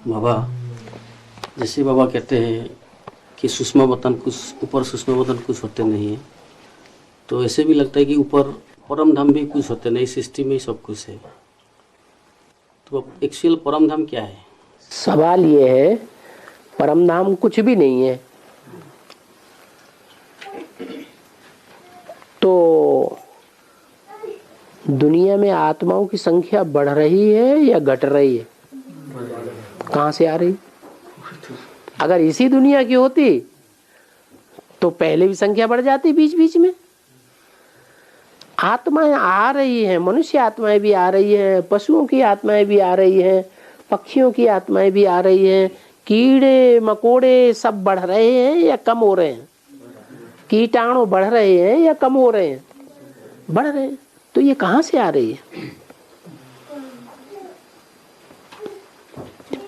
बाबा, जैसे बाबा कहते हैं कि सूक्ष्म वतन कुछ ऊपर, सूक्ष्म वतन कुछ होते नहीं है, तो ऐसे भी लगता है कि ऊपर परम धाम भी कुछ होते नहीं, सृष्टि में ही सब कुछ है। तो एक्चुअल परम धाम क्या है? सवाल ये है, परम धाम कुछ भी नहीं है। तो दुनिया में आत्माओं की संख्या बढ़ रही है या घट रही है? कहां से आ रही? अगर इसी दुनिया की होती तो पहले भी संख्या बढ़ जाती। बीच बीच में आत्माएं आ रही हैं, मनुष्य आत्माएं भी आ रही हैं, पशुओं की आत्माएं भी आ रही हैं, पक्षियों की आत्माएं भी आ रही हैं, कीड़े मकोड़े सब बढ़ रहे हैं या कम हो रहे हैं? कीटाणु बढ़ रहे हैं या कम हो रहे हैं? बढ़ रहे हैं। तो ये कहां से आ रही है?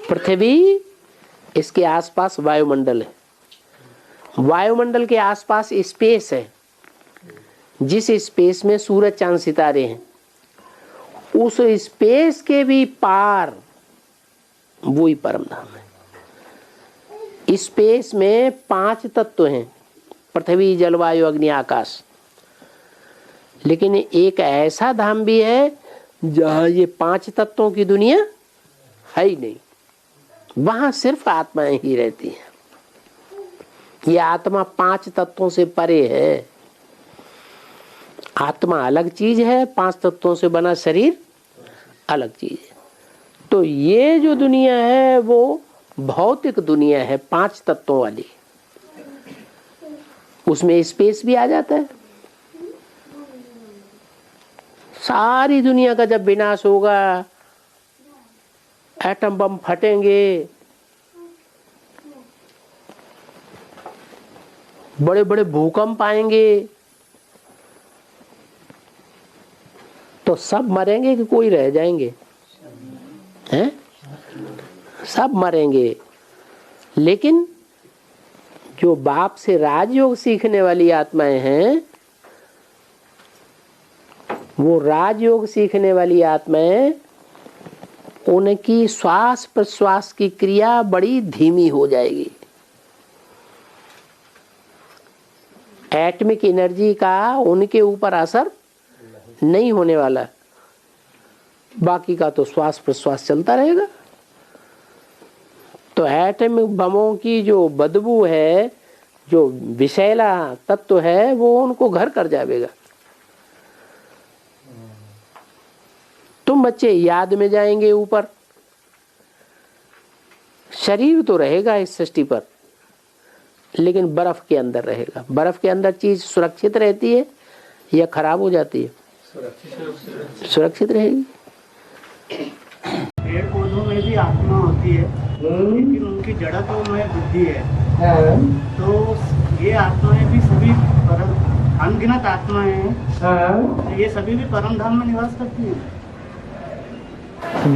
पृथ्वी, इसके आसपास वायुमंडल है, वायुमंडल के आसपास स्पेस है, जिस स्पेस में सूरज चांद सितारे हैं, उस स्पेस के भी पार वो ही परम धाम है। स्पेस में 5 तत्व हैं, पृथ्वी, जलवायु, अग्नि, आकाश। लेकिन एक ऐसा धाम भी है जहां ये 5 तत्वों की दुनिया है ही नहीं, वहां सिर्फ आत्माएं ही रहती हैं। ये आत्मा 5 तत्वों से परे है। आत्मा अलग चीज है, 5 तत्वों से बना शरीर अलग चीज है। तो ये जो दुनिया है वो भौतिक दुनिया है, 5 तत्वों वाली। उसमें स्पेस भी आ जाता है। सारी दुनिया का जब विनाश होगा, एटम बम फटेंगे, बड़े बड़े भूकंप आएंगे, तो सब मरेंगे कि कोई रह जाएंगे? हैं? सब मरेंगे। लेकिन जो बाप से राजयोग सीखने वाली आत्माएं हैं, वो राजयोग सीखने वाली आत्माएं, उनकी श्वास प्रश्वास की क्रिया बड़ी धीमी हो जाएगी। एटमिक एनर्जी का उनके ऊपर असर नहीं होने वाला, बाकी का तो श्वास प्रश्वास चलता रहेगा। तो एटमिक बमों की जो बदबू है, जो विषैला तत्व है, वो उनको घर कर जाएगा। तुम बच्चे याद में जाएंगे ऊपर, शरीर तो रहेगा इस सृष्टि पर, लेकिन बर्फ के अंदर रहेगा। बर्फ के अंदर चीज सुरक्षित रहती है या खराब हो जाती है? सुरक्षित रहेगी। पेड़ पौधों में भी आत्मा होती है, लेकिन उनकी जड़त्व में बुद्धि है। तो ये आत्माएं भी सभी अनगिनत आत्माएं हैं, ये सभी भी परम धाम में निवास करती हैं।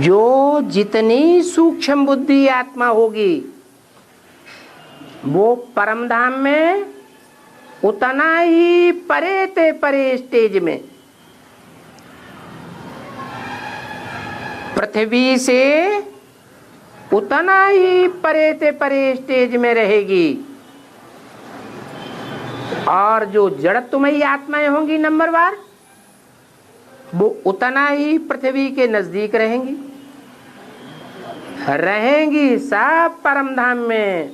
जो जितनी सूक्ष्म बुद्धि आत्मा होगी, वो परम धाम में उतना ही परे ते परे स्टेज में, पृथ्वी से उतना ही परे ते परे स्टेज में रहेगी। और जो जड़त्वमयी आत्माएं होंगी नंबरवार, वो उतना ही पृथ्वी के नजदीक रहेंगी सब परम धाम में।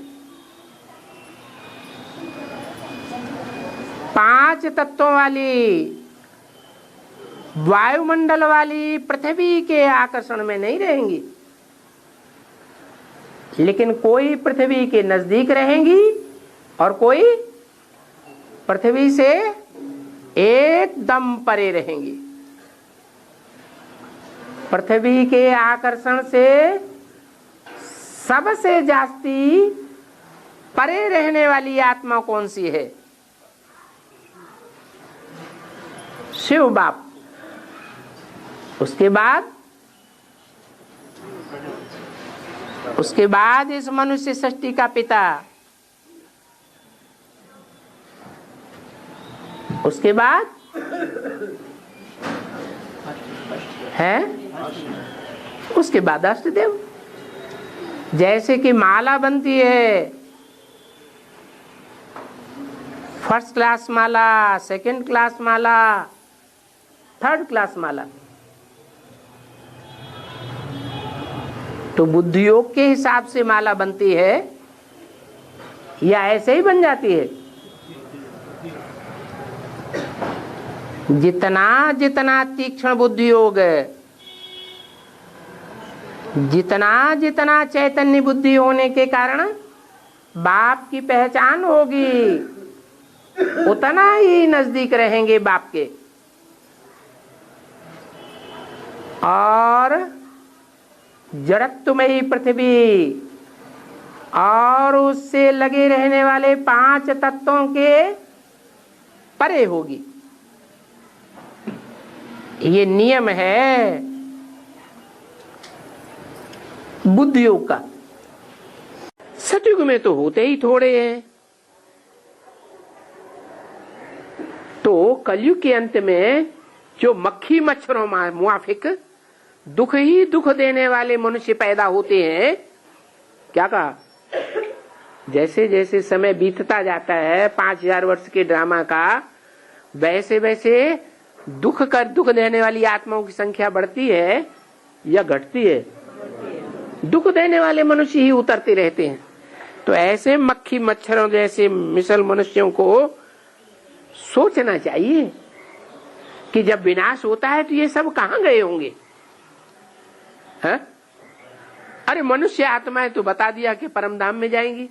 5 तत्वों वाली वायुमंडल वाली पृथ्वी के आकर्षण में नहीं रहेंगी, लेकिन कोई पृथ्वी के नजदीक रहेंगी और कोई पृथ्वी से एकदम परे रहेंगी। पृथ्वी के आकर्षण से सबसे जास्ती परे रहने वाली आत्मा कौन सी है? शिव बाप। उसके बाद इस मनुष्य सृष्टि का पिता, उसके बाद है, उसके बाद अष्टदेव। जैसे कि माला बनती है, फर्स्ट क्लास माला, सेकंड क्लास माला, थर्ड क्लास माला। तो बुद्धि योग के हिसाब से माला बनती है या ऐसे ही बन जाती है? जितना जितना तीक्ष्ण बुद्धि योग है, जितना जितना चैतन्य बुद्धि होने के कारण बाप की पहचान होगी, उतना ही नजदीक रहेंगे बाप के। और जड़त्वमयी पृथ्वी और उससे लगे रहने वाले 5 तत्वों के परे होगी। ये नियम है बुद्धि योग का। सतयुग में तो होते ही थोड़े हैं, तो कलयुग के अंत में जो मक्खी मच्छरों मुआफिक दुख ही दुख देने वाले मनुष्य पैदा होते हैं। क्या कहा? जैसे जैसे समय बीतता जाता है 5000 वर्ष के ड्रामा का, वैसे वैसे दुख देने वाली आत्माओं की संख्या बढ़ती है या घटती है? दुख देने वाले मनुष्य ही उतरते रहते हैं। तो ऐसे मक्खी मच्छरों जैसे मिसल मनुष्यों को सोचना चाहिए कि जब विनाश होता है तो ये सब कहाँ गए होंगे? है? अरे मनुष्य आत्माएं तो बता दिया कि परम धाम में जाएंगी।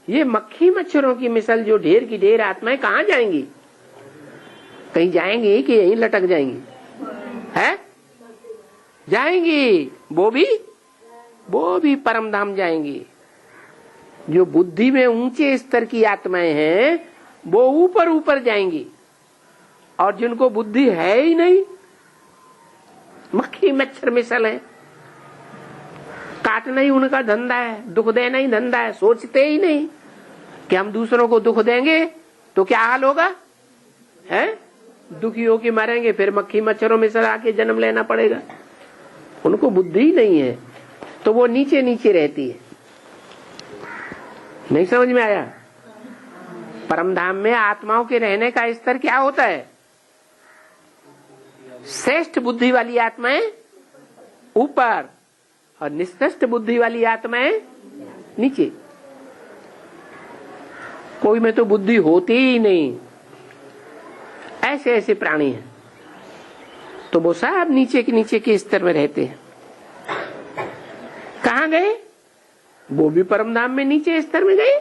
ये मक्खी मच्छरों की मिसल जो ढेर की ढेर आत्माएं कहाँ जाएंगी? कहीं जाएंगी कि यहीं लटक जाएंगी? है? जाएंगी, वो भी परम धाम जाएंगी। जो बुद्धि में ऊंचे स्तर की आत्माएं हैं वो ऊपर ऊपर जाएंगी, और जिनको बुद्धि है ही नहीं, मक्खी मच्छर मिसल है, काटना ही उनका धंधा है, दुख देना ही धंधा है, सोचते ही नहीं कि हम दूसरों को दुख देंगे तो क्या हाल होगा। है? दुखी होके मरेंगे, फिर मक्खी मच्छरों में से आके जन्म लेना पड़ेगा। उनको बुद्धि ही नहीं है, तो वो नीचे नीचे रहती है। नहीं समझ में आया? परम धाम में आत्माओं के रहने का स्तर क्या होता है? श्रेष्ठ बुद्धि वाली आत्माएं ऊपर और निश्रेष्ठ बुद्धि वाली आत्माएं नीचे। कोई में तो बुद्धि होती ही नहीं, ऐसे ऐसे प्राणी हैं, तो वो सब नीचे के स्तर में रहते हैं। कहाँ गए? वो भी परम धाम में नीचे स्तर में गए।